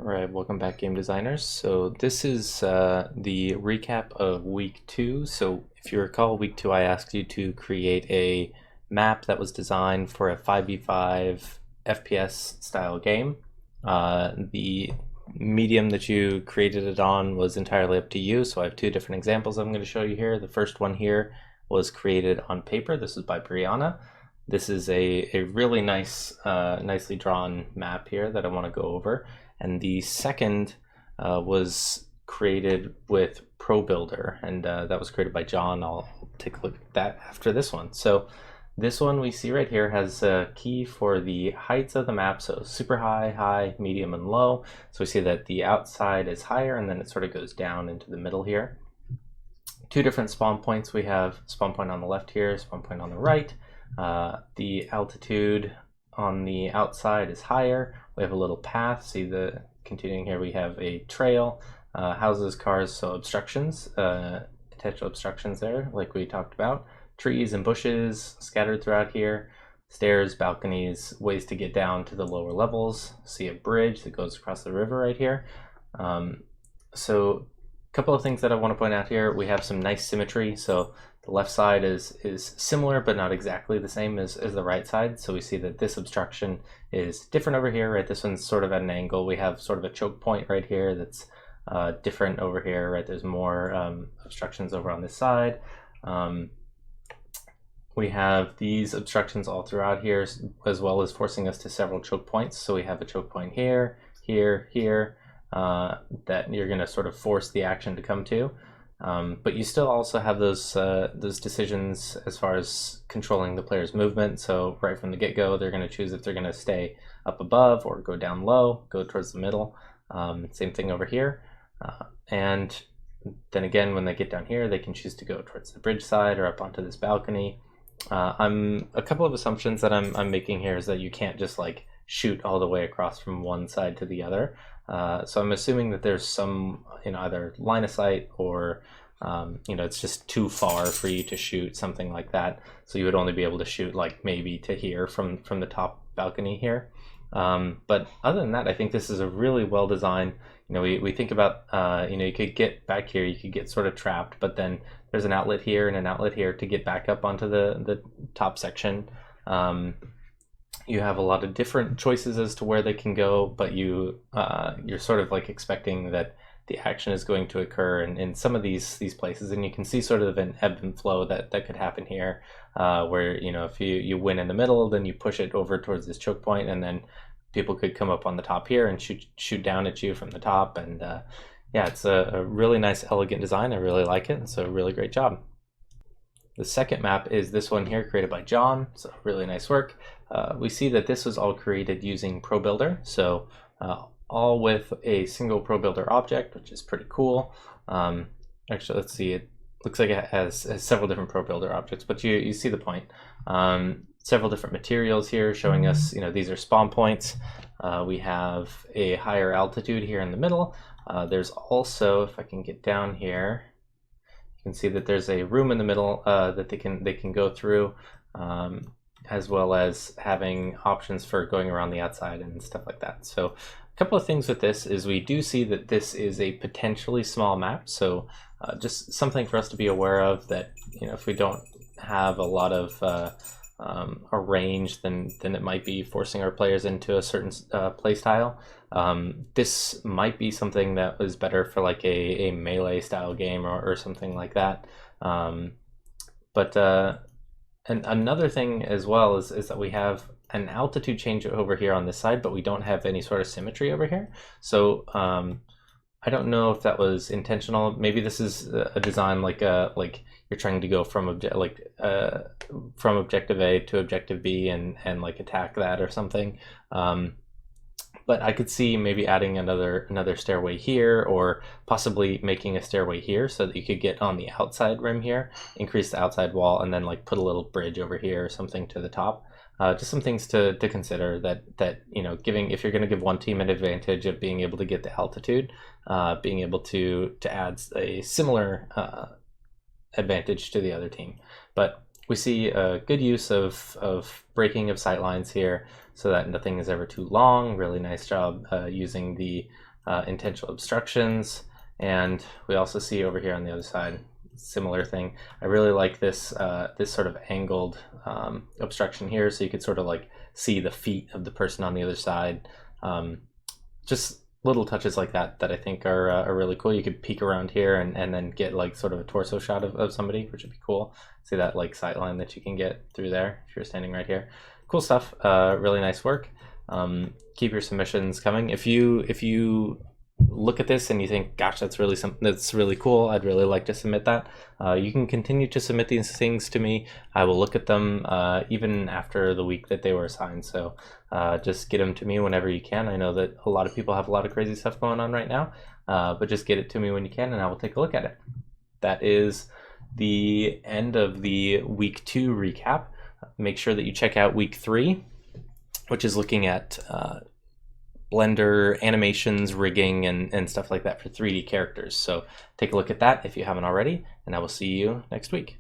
All right, welcome back, game designers. So this is the recap of week 2. So if you recall, week 2, I asked you to create a map that was designed for a 5v5 FPS style game. The medium that you created it on was entirely up to you. So I have two different examples I'm going to show you here. The first one here was created on paper. This is by Brianna. This is a really nice, nicely drawn map here that I want to go over. And the second was created with ProBuilder, and that was created by John. I'll take a look at that after this one. So this one we see right here has a key for the heights of the map, so super high, high, medium, and low. So we see that the outside is higher, and then it sort of goes down into the middle here. Two different spawn points. We have spawn point on the left here, spawn point on the right. The altitude on the outside is higher. We have a little path. See the continuing here, we have a trail, houses, cars, so obstructions, potential obstructions there, like we talked about. Trees and bushes scattered throughout here. Stairs, balconies, ways to get down to the lower levels. See a bridge that goes across the river right here. So a couple of things that I want to point out here. We have some nice symmetry. So the left side is similar, but not exactly the same as the right side. So we see that this obstruction is different over here, right? This one's sort of at an angle. We have sort of a choke point right here that's different over here, right? There's more obstructions over on this side. We have these obstructions all throughout here, as well as forcing us to several choke points. So we have a choke point here, here, here, that you're going to sort of force the action to come to. But you still also have those decisions as far as controlling the player's movement. So right from the get-go, they're going to choose if they're going to stay up above or go down low, go towards the middle. Same thing over here. And then again, when they get down here, they can choose to go towards the bridge side or up onto this balcony. A couple of assumptions that I'm making here is that you can't just like shoot all the way across from one side to the other. So I'm assuming that there's some, either line of sight or, it's just too far for you to shoot something like that. So you would only be able to shoot like maybe to here from the top balcony here. But other than that, I think this is a really well designed. We think about, you could get back here, you could get sort of trapped, but then there's an outlet here and an outlet here to get back up onto the top section. You have a lot of different choices as to where they can go, but you're sort of like expecting that the action is going to occur in some of these places, and you can see sort of an ebb and flow that could happen here, where if you win in the middle, then you push it over towards this choke point, and then people could come up on the top here and shoot down at you from the top. And yeah, it's a really nice, elegant design. I really like it. It's a really great job. The second map is this one here, created by John. So really nice work. We see that this was all created using ProBuilder. So all with a single ProBuilder object, which is pretty cool. Actually, let's see. It looks like it has several different ProBuilder objects, but you see the point. Several different materials here showing us, these are spawn points. We have a higher altitude here in the middle. There's also, if I can get down here, you can see that there's a room in the middle that they can go through, as well as having options for going around the outside and stuff like that. So a couple of things with this is we do see that this is a potentially small map. So just something for us to be aware of, that if we don't have a lot of a range, then it might be forcing our players into a certain play style. This might be something that was better for like a melee style game or something like that. And another thing as well is that we have an altitude change over here on this side, but we don't have any sort of symmetry over here. So I don't know if that was intentional. Maybe this is a design like you're trying to go from objective A to objective B and like attack that or something. But I could see maybe adding another stairway here, or possibly making a stairway here so that you could get on the outside rim here, increase the outside wall, and then like put a little bridge over here or something to the top. Just some things to consider that giving, if you're going to give one team an advantage of being able to get the altitude, being able to add a similar advantage to the other team. But we see a good use of breaking of sight lines here so that nothing is ever too long. Really nice job using the intentional obstructions. And we also see over here on the other side, similar thing. I really like this this sort of angled obstruction here, so you could sort of like see the feet of the person on the other side. Just little touches like that that I think are really cool. You could peek around here and then get like sort of a torso shot of somebody, which would be cool. See that like sight line that you can get through there if you're standing right here. Cool stuff. Really nice work. Keep your submissions coming. If you look at this and you think, gosh, that's really cool, I'd really like to submit that, you can continue to submit these things to me. I will look at them even after the week that they were assigned. So just get them to me whenever you can. I know that a lot of people have a lot of crazy stuff going on right now, but just get it to me when you can and I will take a look at it. That is the end of the week 2 recap. Make sure that you check out week 3, which is looking at Blender animations, rigging, and stuff like that for 3D characters. So take a look at that if you haven't already, and I will see you next week.